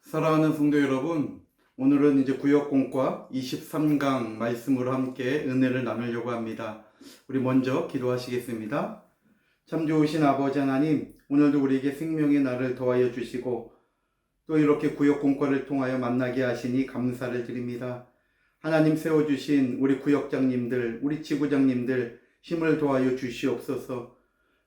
사랑하는 성도 여러분, 오늘은 이제 구역공과 23강 말씀으로 함께 은혜를 나누려고 합니다. 우리 먼저 기도하시겠습니다. 참 좋으신 아버지 하나님, 오늘도 우리에게 생명의 날을 더하여 주시고 또 이렇게 구역공과를 통하여 만나게 하시니 감사를 드립니다. 하나님 세워주신 우리 구역장님들, 우리 지구장님들 힘을 더하여 주시옵소서.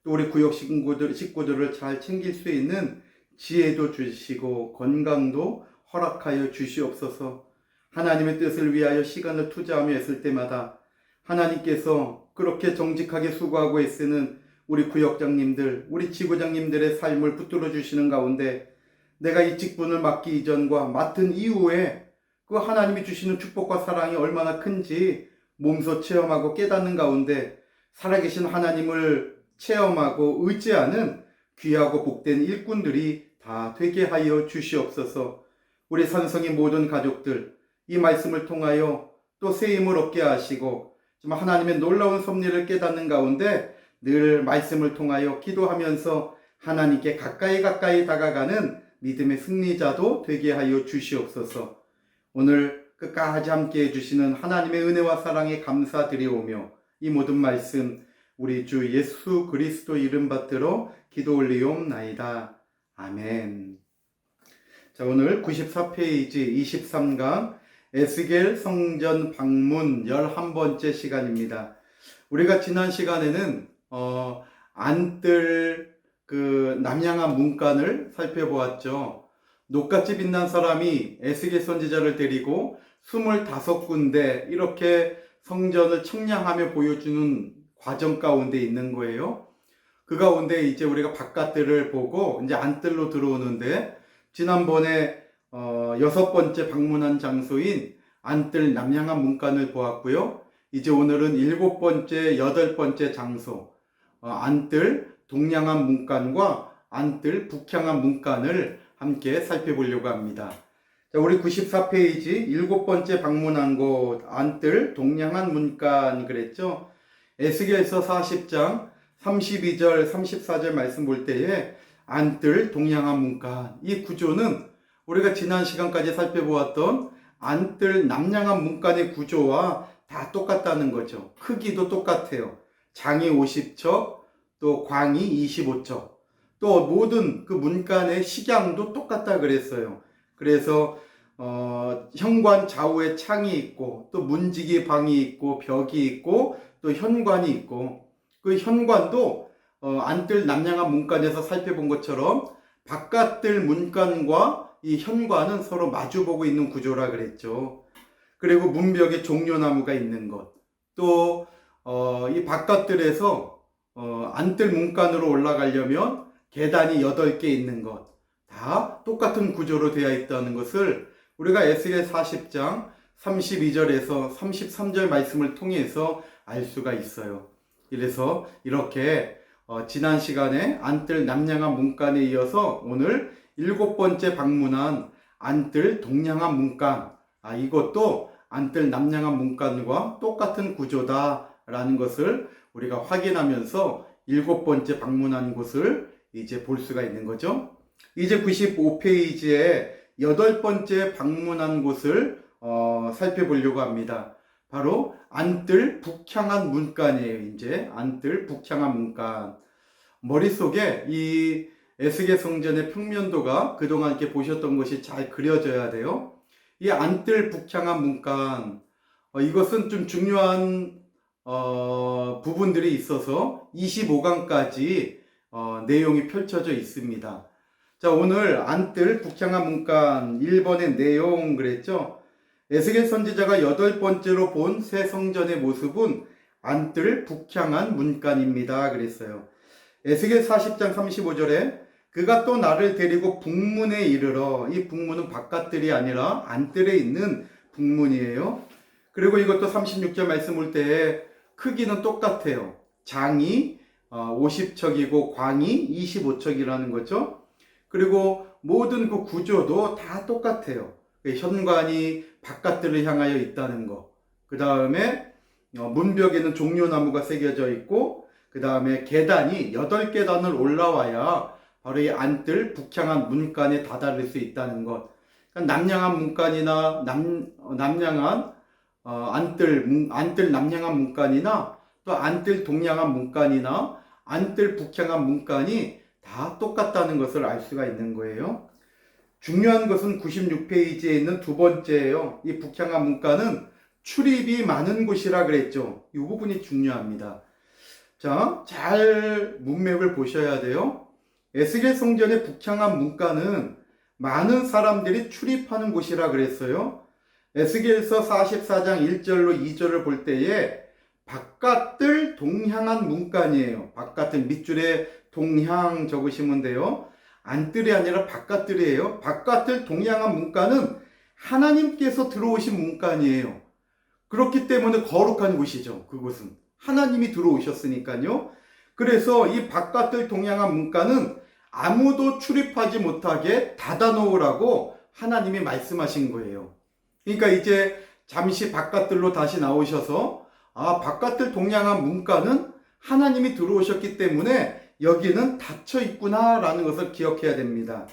또 우리 구역 식구들을 잘 챙길 수 있는 지혜도 주시고 건강도 허락하여 주시옵소서. 하나님의 뜻을 위하여 시간을 투자하며 했을 때마다 하나님께서 그렇게 정직하게 수고하고 애쓰는 우리 구역장님들, 우리 지구장님들의 삶을 붙들어 주시는 가운데 내가 이 직분을 맡기 이전과 맡은 이후에 그 하나님이 주시는 축복과 사랑이 얼마나 큰지 몸소 체험하고 깨닫는 가운데 살아계신 하나님을 체험하고 의지하는 귀하고 복된 일꾼들이 다 되게 하여 주시옵소서. 우리 산성의 모든 가족들 이 말씀을 통하여 또 새 힘을 얻게 하시고 정말 하나님의 놀라운 섭리를 깨닫는 가운데 늘 말씀을 통하여 기도하면서 하나님께 가까이 다가가는 믿음의 승리자도 되게 하여 주시옵소서. 오늘 끝까지 함께 해주시는 하나님의 은혜와 사랑에 감사드리오며 이 모든 말씀 우리 주 예수 그리스도 이름 받들어 기도 올리옵나이다. 아멘. 자, 오늘 94페이지 23강 에스겔 성전 방문 11번째 시간입니다. 우리가 지난 시간에는 안뜰 남양한 문간을 살펴보았죠. 녹같이 빛난 사람이 에스겔 선지자를 데리고 25군데 이렇게 성전을 청량하며 보여주는 과정 가운데 있는 거예요. 그 가운데 이제 우리가 바깥들을 보고 이제 안뜰로 들어오는데 지난번에 6번째 방문한 장소인 안뜰 남양한 문간을 보았고요. 이제 오늘은 7번째, 8번째 장소 안뜰 동양한 문간과 안뜰 북향한 문간을 함께 살펴보려고 합니다. 자, 우리 94페이지 7번째 방문한 곳 안뜰 동양한 문간 그랬죠. 에스겔서 40장 32절 34절 말씀 볼 때에 안뜰 동양한 문간 이 구조는 우리가 지난 시간까지 살펴보았던 안뜰 남양한 문간의 구조와 다 똑같다는 거죠. 크기도 똑같아요. 장이 50척 또 광이 25척 또 모든 그 문간의 식양도 똑같다 그랬어요. 그래서 현관 좌우에 창이 있고 또 문지기 방이 있고 벽이 있고 또 현관이 있고 그 현관도 안뜰 남양한 문간에서 살펴본 것처럼 바깥뜰 문간과 이 현관은 서로 마주보고 있는 구조라 그랬죠. 그리고 문벽에 종려나무가 있는 것, 또 이 바깥뜰에서 안뜰 문간으로 올라가려면 계단이 8개 있는 것, 다 똑같은 구조로 되어 있다는 것을 우리가 에스겔 40장 32절에서 33절 말씀을 통해서 알 수가 있어요. 그래서 이렇게 지난 시간에 안뜰 남양한 문간에 이어서 오늘 7번째 방문한 안뜰 동양한 문간, 이것도 안뜰 남양한 문간과 똑같은 구조다라는 것을 우리가 확인하면서 7번째 방문한 곳을 이제 볼 수가 있는 거죠. 이제 95페이지에 8번째 방문한 곳을 살펴보려고 합니다. 바로 안뜰 북향한 문간이에요. 이제 안뜰 북향한 문간. 머릿속에 이 에스겔 성전의 평면도가 그동안 이렇게 보셨던 것이 잘 그려져야 돼요. 이 안뜰 북향한 문간, 이것은 좀 중요한 부분들이 있어서 25강까지 내용이 펼쳐져 있습니다. 자, 오늘 안뜰 북향한 문간 1번의 내용 그랬죠. 에스겔 선지자가 8번째로 본 새 성전의 모습은 안뜰 북향한 문간입니다 그랬어요. 에스겔 40장 35절에 그가 또 나를 데리고 북문에 이르러, 이 북문은 바깥뜰이 아니라 안뜰에 있는 북문이에요. 그리고 이것도 36절 말씀 볼 때에 크기는 똑같아요. 장이 50척이고 광이 25척이라는 거죠. 그리고 모든 그 구조도 다 똑같아요. 현관이 바깥들을 향하여 있다는 거. 그 다음에 문벽에는 종려나무가 새겨져 있고 그 다음에 계단이 8계단을 올라와야 바로 이 안뜰 북향한 문간에 다다를 수 있다는 것. 그러니까 남양한 문간이나 남양한 안뜰 남양한 문간이나 또 안뜰 동양한 문간이나 안뜰 북향한 문간이 다 똑같다는 것을 알 수가 있는 거예요. 중요한 것은 96페이지에 있는 두 번째예요. 이 북향한 문간은 출입이 많은 곳이라 그랬죠. 이 부분이 중요합니다. 자, 잘 문맥을 보셔야 돼요. 에스겔 성전의 북향한 문간은 많은 사람들이 출입하는 곳이라 그랬어요. 에스겔서 44장 1절로 2절을 볼 때에 바깥들 동향한 문간이에요. 바깥들 밑줄에 동향 적으시면 돼요. 안뜰이 아니라 바깥들이에요. 바깥들 동향한 문간은 하나님께서 들어오신 문간이에요. 그렇기 때문에 거룩한 곳이죠. 그곳은 하나님이 들어오셨으니까요. 그래서 이 바깥들 동향한 문간은 아무도 출입하지 못하게 닫아놓으라고 하나님이 말씀하신 거예요. 그러니까 이제 잠시 바깥들로 다시 나오셔서 바깥들 동향한 문간은 하나님이 들어오셨기 때문에 여기는 닫혀 있구나라는 것을 기억해야 됩니다.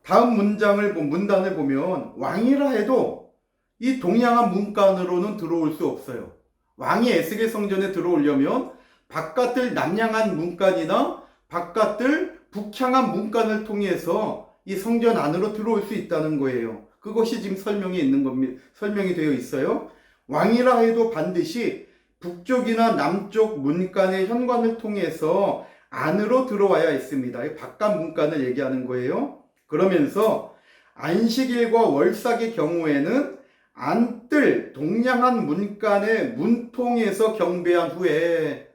다음 문단을 보면 왕이라 해도 이 동양한 문간으로는 들어올 수 없어요. 왕이 에스겔 성전에 들어오려면 바깥들 남양한 문간이나 바깥들 북향한 문간을 통해서 이 성전 안으로 들어올 수 있다는 거예요. 그것이 지금 설명이 되어 있어요. 왕이라 해도 반드시 북쪽이나 남쪽 문간의 현관을 통해서 안으로 들어와야 했습니다. 바깥 문간을 얘기하는 거예요. 그러면서 안식일과 월삭의 경우에는 안뜰 동양한 문간의 문통에서 경배한 후에,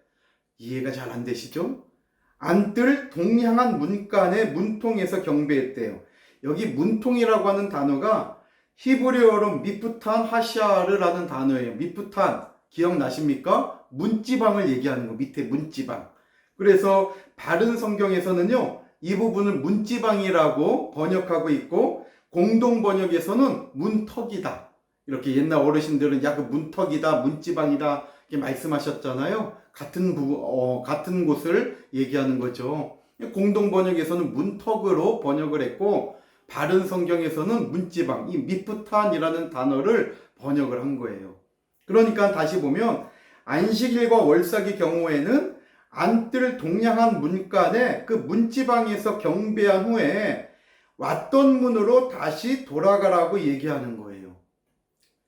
이해가 잘 안 되시죠? 안뜰 동양한 문간의 문통에서 경배했대요. 여기 문통이라고 하는 단어가 히브리어로 미프탄 하샤르라는 단어예요. 미프탄 기억나십니까? 문지방을 얘기하는 거, 밑에 문지방. 그래서 바른 성경에서는요, 이 부분을 문지방이라고 번역하고 있고, 공동 번역에서는 문턱이다. 이렇게 옛날 어르신들은 그 문턱이다, 문지방이다 이렇게 말씀하셨잖아요. 같은 곳을 얘기하는 거죠. 공동 번역에서는 문턱으로 번역을 했고, 바른 성경에서는 문지방, 이 미프탄이라는 단어를 번역을 한 거예요. 그러니까 다시 보면 안식일과 월삭의 경우에는 안뜰 동양한 문간에 그 문지방에서 경배한 후에 왔던 문으로 다시 돌아가라고 얘기하는 거예요.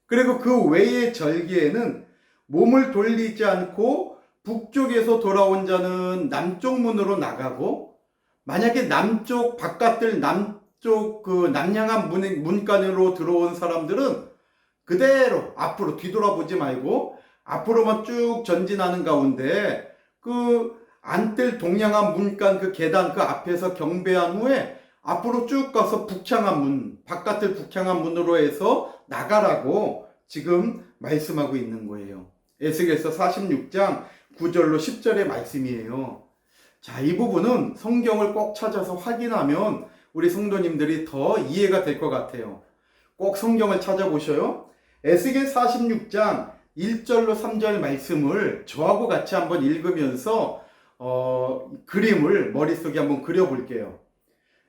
그리고 그 외의 절기에는 몸을 돌리지 않고 북쪽에서 돌아온 자는 남쪽 문으로 나가고, 만약에 바깥들 남쪽 남양한 문간으로 들어온 사람들은 그대로 앞으로 뒤돌아보지 말고 앞으로만 쭉 전진하는 가운데 안뜰 동양한 문간 그 계단 그 앞에서 경배한 후에 앞으로 쭉 가서 바깥을 북향한 문으로 해서 나가라고 지금 말씀하고 있는 거예요. 에스겔서 46장 9절로 10절의 말씀이에요. 자, 이 부분은 성경을 꼭 찾아서 확인하면 우리 성도님들이 더 이해가 될 것 같아요. 꼭 성경을 찾아보셔요. 에스겔 46장 1절로 3절 말씀을 저하고 같이 한번 읽으면서 그림을 머릿속에 한번 그려볼게요.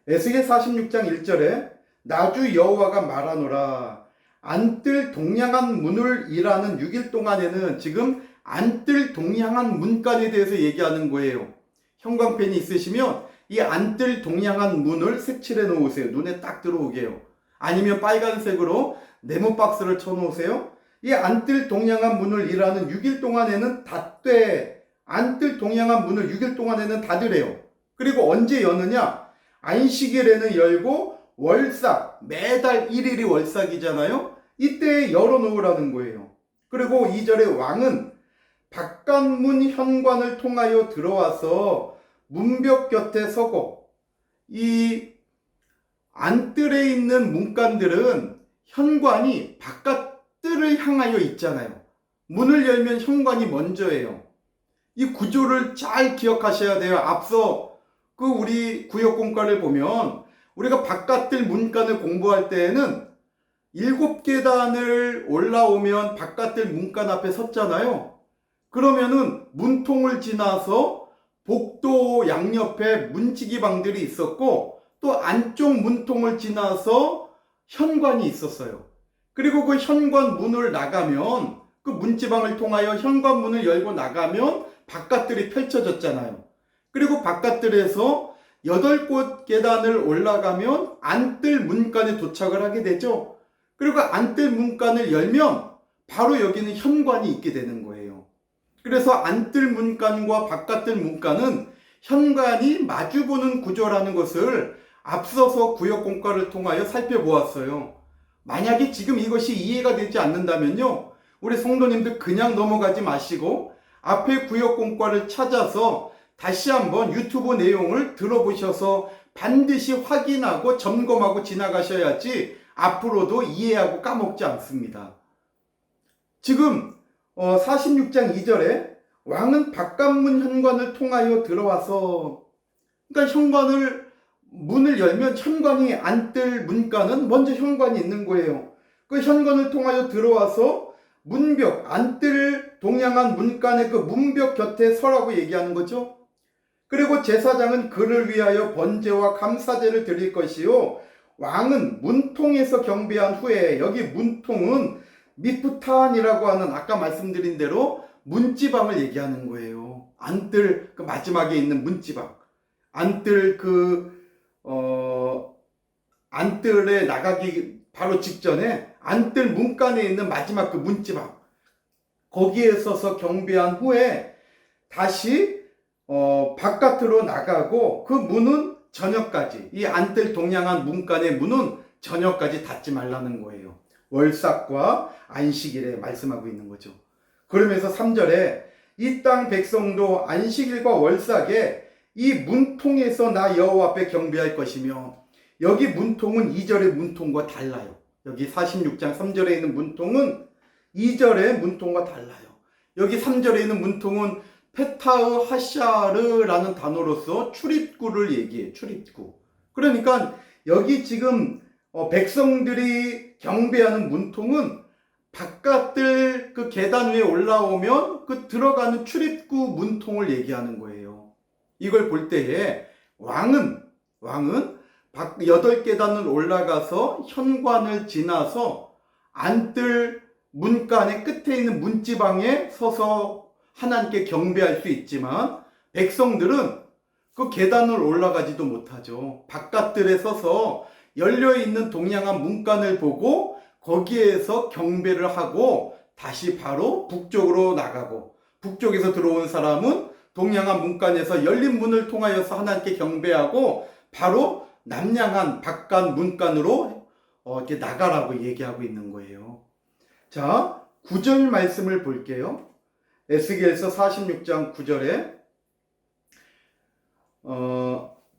에스겔 46장 1절에 나주 여호와가 말하노라, 안뜰 동양한 문을 일하는 6일 동안에는, 지금 안뜰 동양한 문간에 대해서 얘기하는 거예요. 형광펜이 있으시면 이 안뜰 동양한 문을 색칠해 놓으세요. 눈에 딱 들어오게요. 아니면 빨간색으로 네모 박스를 쳐 놓으세요. 이 안뜰 동양한 문을 일하는 6일 동안에는 닫되, 안뜰 동양한 문을 6일 동안에는 닫으래요. 그리고 언제 여느냐? 안식일에는 열고 월삭, 매달 1일이 월삭이잖아요. 이때 열어놓으라는 거예요. 그리고 2절에 왕은 바깥문 현관을 통하여 들어와서 문벽 곁에 서고, 이 안뜰에 있는 문간들은 현관이 바깥뜰을 향하여 있잖아요. 문을 열면 현관이 먼저예요. 이 구조를 잘 기억하셔야 돼요. 앞서 우리 구역공과를 보면 우리가 바깥뜰 문간을 공부할 때에는 7계단을 올라오면 바깥뜰 문간 앞에 섰잖아요. 그러면은 문통을 지나서 복도 양옆에 문지기방들이 있었고, 또 안쪽 문통을 지나서 현관이 있었어요. 그리고 그 현관 문을 나가면 그 문지방을 통하여 현관 문을 열고 나가면 바깥들이 펼쳐졌잖아요. 그리고 바깥들에서 8곳 계단을 올라가면 안뜰 문간에 도착을 하게 되죠. 그리고 안뜰 문간을 열면 바로 여기는 현관이 있게 되는 거예요. 그래서 안뜰 문간과 바깥뜰 문간은 현관이 마주보는 구조라는 것을 앞서서 구역공과를 통하여 살펴보았어요. 만약에 지금 이것이 이해가 되지 않는다면요, 우리 성도님들 그냥 넘어가지 마시고 앞에 구역공과를 찾아서 다시 한번 유튜브 내용을 들어보셔서 반드시 확인하고 점검하고 지나가셔야지 앞으로도 이해하고 까먹지 않습니다. 지금 46장 2절에 왕은 바깥문 현관을 통하여 들어와서, 그러니까 문을 열면 현관이 안뜰 문간은 먼저 현관이 있는 거예요. 그 현관을 통하여 들어와서 문벽, 안뜰 동양한 문간의 그 문벽 곁에 서라고 얘기하는 거죠. 그리고 제사장은 그를 위하여 번제와 감사제를 드릴 것이요, 왕은 문통에서 경배한 후에, 여기 문통은 미프탄이라고 하는 아까 말씀드린 대로 문지방을 얘기하는 거예요. 안뜰 그 마지막에 있는 문지방, 안뜰 안뜰에 나가기 바로 직전에 안뜰 문간에 있는 마지막 그 문지방, 거기에 서서 경배한 후에 다시 바깥으로 나가고, 그 문은 저녁까지, 이 안뜰 동양한 문간의 문은 저녁까지 닫지 말라는 거예요. 월삭과 안식일에 말씀하고 있는 거죠. 그러면서 3절에 이 땅 백성도 안식일과 월삭에 이 문통에서 나 여호와 앞에 경배할 것이며, 여기 문통은 2절의 문통과 달라요. 여기 46장 3절에 있는 문통은 2절의 문통과 달라요. 여기 3절에 있는 문통은 페타흐 하샤르라는 단어로서 출입구를 얘기해요. 출입구. 그러니까 여기 지금 백성들이 경배하는 문통은 바깥들 그 계단 위에 올라오면 그 들어가는 출입구 문통을 얘기하는 거예요. 이걸 볼 때에 왕은 8계단을 올라가서 현관을 지나서 안뜰 문간의 끝에 있는 문지방에 서서 하나님께 경배할 수 있지만, 백성들은 그 계단을 올라가지도 못하죠. 바깥들에 서서 열려있는 동양한 문간을 보고 거기에서 경배를 하고 다시 바로 북쪽으로 나가고, 북쪽에서 들어온 사람은 동양한 문간에서 열린 문을 통하여서 하나님께 경배하고 바로 남양한 바깥 문간으로 이렇게 나가라고 얘기하고 있는 거예요. 자, 9절 말씀을 볼게요. 에스겔서 46장 9절에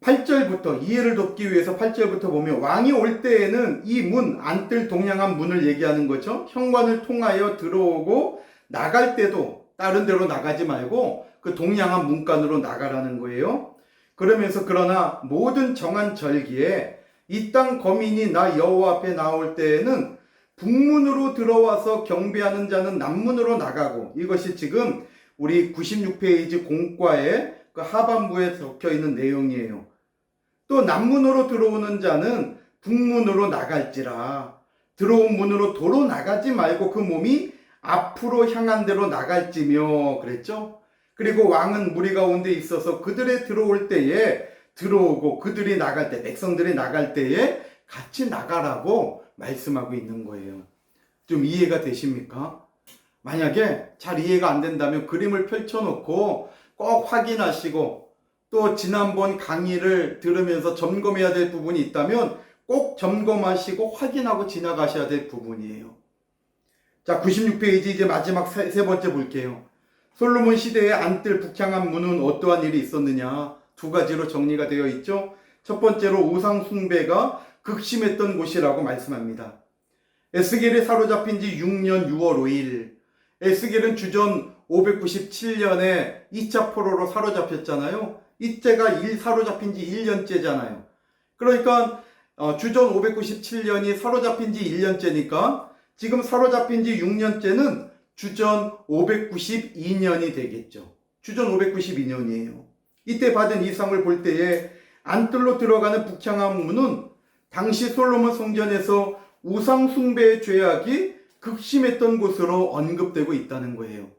8절부터 이해를 돕기 위해서 8절부터 보면, 왕이 올 때에는 이 문, 안뜰 동양한 문을 얘기하는 거죠. 현관을 통하여 들어오고 나갈 때도 다른 데로 나가지 말고 그 동양한 문간으로 나가라는 거예요. 그러면서 그러나 모든 정한 절기에 이 땅 거민이 나 여호와 앞에 나올 때에는 북문으로 들어와서 경배하는 자는 남문으로 나가고, 이것이 지금 우리 96페이지 공과의 그 하반부에 적혀 있는 내용이에요. 또 남문으로 들어오는 자는 북문으로 나갈지라, 들어온 문으로 도로 나가지 말고 그 몸이 앞으로 향한 대로 나갈지며 그랬죠. 그리고 왕은 무리 가운데 있어서 그들의 들어올 때에 들어오고 그들이 나갈 때, 백성들이 나갈 때에 같이 나가라고 말씀하고 있는 거예요. 좀 이해가 되십니까? 만약에 잘 이해가 안 된다면 그림을 펼쳐놓고 꼭 확인하시고, 또 지난번 강의를 들으면서 점검해야 될 부분이 있다면 꼭 점검하시고 확인하고 지나가셔야 될 부분이에요. 자, 96페이지 이제 마지막 세 번째 볼게요. 솔로몬 시대에 안뜰 북향한 문은 어떠한 일이 있었느냐? 두 가지로 정리가 되어 있죠. 첫 번째로 우상 숭배가 극심했던 곳이라고 말씀합니다. 에스겔이 사로잡힌 지 6년 6월 5일, 에스겔은 주전 597년에 2차 포로로 사로잡혔잖아요. 이때가 사로잡힌 지 1년째잖아요. 그러니까 주전 597년이 사로잡힌 지 1년째니까 지금 사로잡힌 지 6년째는 주전 592년이 되겠죠. 주전 592년이에요. 이때 받은 이상을 볼 때에 안뜰로 들어가는 북향한 문은 당시 솔로몬 성전에서 우상 숭배의 죄악이 극심했던 곳으로 언급되고 있다는 거예요.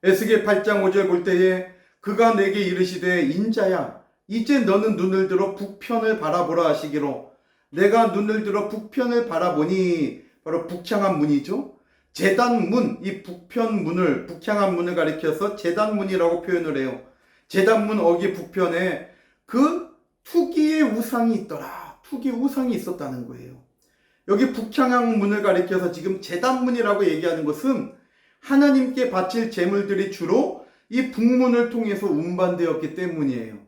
에스겔 8장 5절 볼 때에 그가 내게 이르시되 인자야 이제 너는 눈을 들어 북편을 바라보라 하시기로 내가 눈을 들어 북편을 바라보니 바로 북향한 문이죠. 제단문, 이 북편문을 북향한 문을 가리켜서 제단문이라고 표현을 해요. 제단문 어기 북편에 그 투기의 우상이 있더라. 투기 우상이 있었다는 거예요. 여기 북향한 문을 가리켜서 지금 제단문이라고 얘기하는 것은 하나님께 바칠 제물들이 주로 이 북문을 통해서 운반되었기 때문이에요.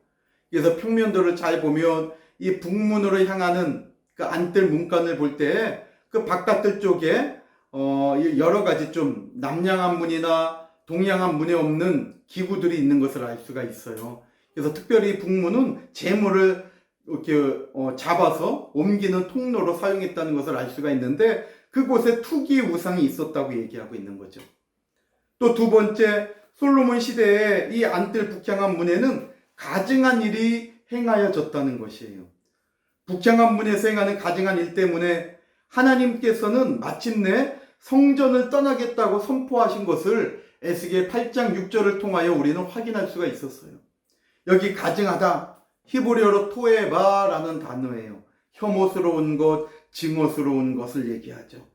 그래서 평면도를 잘 보면 이 북문으로 향하는 그 안뜰 문간을 볼 때 그 바깥뜰 쪽에 여러 가지 좀 남양한 문이나 동양한 문에 없는 기구들이 있는 것을 알 수가 있어요. 그래서 특별히 북문은 제물을 이렇게 잡아서 옮기는 통로로 사용했다는 것을 알 수가 있는데 그곳에 투기 우상이 있었다고 얘기하고 있는 거죠. 또 두 번째, 솔로몬 시대에 이 안뜰 북향한 문에는 가증한 일이 행하여졌다는 것이에요. 북향한 문에서 행하는 가증한 일 때문에 하나님께서는 마침내 성전을 떠나겠다고 선포하신 것을 에스겔 8장 6절을 통하여 우리는 확인할 수가 있었어요. 여기 가증하다, 히브리어로 토에바라는 단어예요. 혐오스러운 것, 증오스러운 것을 얘기하죠.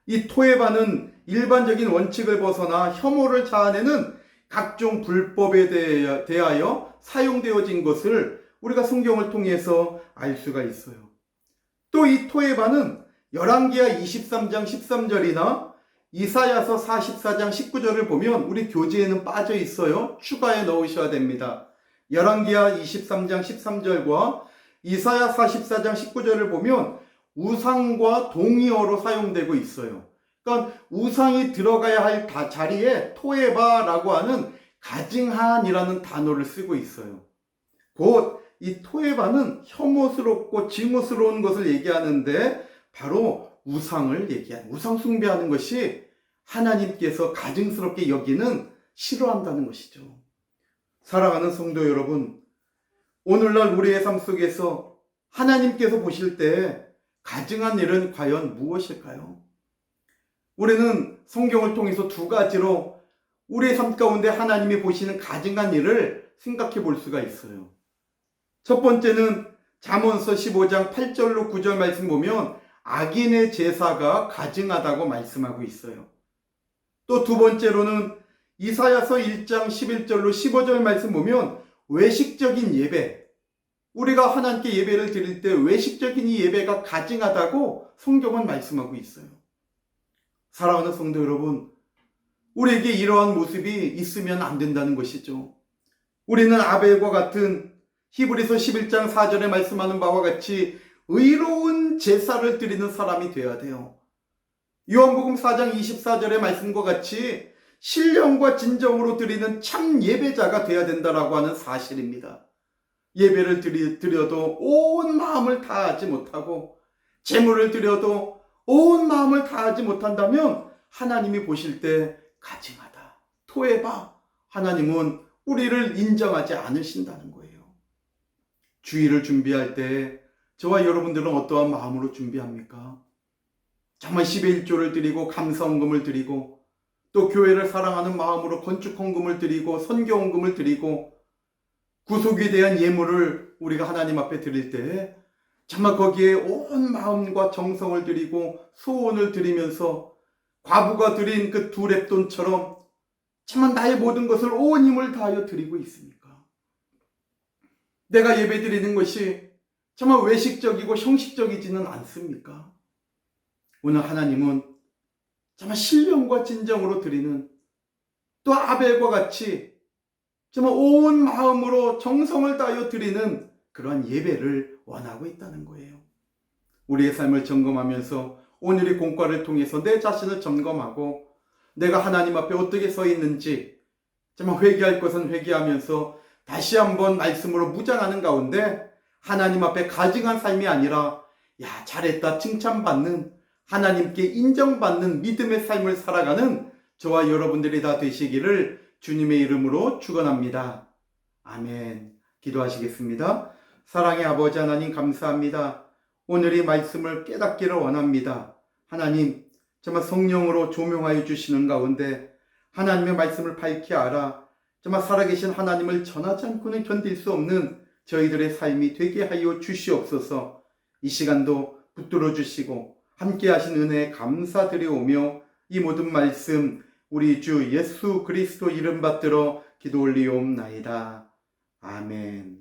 이 토에바는 일반적인 원칙을 벗어나 혐오를 자아내는 각종 불법에 대하여 사용되어진 것을 우리가 성경을 통해서 알 수가 있어요. 또 이 토에바는 열왕기하 23장 13절이나 이사야서 44장 19절을 보면 우리 교재에는 빠져 있어요. 추가해 넣으셔야 됩니다. 열왕기하 23장 13절과 이사야 44장 19절을 보면 우상과 동의어로 사용되고 있어요. 그러니까 우상이 들어가야 할 자리에 토에바라고 하는 가증한이라는 단어를 쓰고 있어요. 곧 이 토에바는 혐오스럽고 증오스러운 것을 얘기하는데 바로 우상을 얘기하는, 우상 숭배하는 것이 하나님께서 가증스럽게 여기는, 싫어한다는 것이죠. 사랑하는 성도 여러분, 오늘날 우리의 삶 속에서 하나님께서 보실 때 가증한 일은 과연 무엇일까요? 우리는 성경을 통해서 두 가지로 우리의 삶 가운데 하나님이 보시는 가증한 일을 생각해 볼 수가 있어요. 첫 번째는 잠언서 15장 8절로 9절 말씀 보면 악인의 제사가 가증하다고 말씀하고 있어요. 또 두 번째로는 이사야서 1장 11절로 15절 말씀 보면 외식적인 예배, 우리가 하나님께 예배를 드릴 때 외식적인 이 예배가 가증하다고 성경은 말씀하고 있어요. 사랑하는 성도 여러분, 우리에게 이러한 모습이 있으면 안 된다는 것이죠. 우리는 아벨과 같은 히브리서 11장 4절에 말씀하는 바와 같이 의로운 제사를 드리는 사람이 되어야 돼요. 요한복음 4장 24절의 말씀과 같이 신령과 진정으로 드리는 참 예배자가 되어야 된다라고 하는 사실입니다. 예배를 드려도 온 마음을 다하지 못하고 제물을 드려도 온 마음을 다하지 못한다면 하나님이 보실 때 가증하다, 토해봐, 하나님은 우리를 인정하지 않으신다는 거예요. 주일을 준비할 때 저와 여러분들은 어떠한 마음으로 준비합니까? 정말 10의 1조를 드리고 감사헌금을 드리고 또 교회를 사랑하는 마음으로 건축헌금을 드리고 선교헌금을 드리고 구속에 대한 예물을 우리가 하나님 앞에 드릴 때 정말 거기에 온 마음과 정성을 드리고 소원을 드리면서 과부가 드린 그 두 렙돈처럼 정말 나의 모든 것을 온 힘을 다하여 드리고 있습니까? 내가 예배 드리는 것이 정말 외식적이고 형식적이지는 않습니까? 오늘 하나님은 정말 신령과 진정으로 드리는, 또 아벨과 같이 정말 온 마음으로 정성을 다하여 드리는 그러한 예배를 원하고 있다는 거예요. 우리의 삶을 점검하면서 오늘의 공과를 통해서 내 자신을 점검하고 내가 하나님 앞에 어떻게 서 있는지 정말 회개할 것은 회개하면서 다시 한번 말씀으로 묵상하는 가운데 하나님 앞에 가증한 삶이 아니라 야 잘했다 칭찬받는, 하나님께 인정받는 믿음의 삶을 살아가는 저와 여러분들이 다 되시기를 주님의 이름으로 축원합니다. 아멘. 기도하시겠습니다. 사랑의 아버지 하나님 감사합니다. 오늘 이 말씀을 깨닫기를 원합니다. 하나님, 정말 성령으로 조명하여 주시는 가운데 하나님의 말씀을 밝히 알아 정말 살아계신 하나님을 전하지 않고는 견딜 수 없는 저희들의 삶이 되게 하여 주시옵소서. 이 시간도 붙들어 주시고 함께 하신 은혜에 감사드리오며 이 모든 말씀 우리 주 예수 그리스도 이름 받들어 기도 올리옵나이다. 아멘.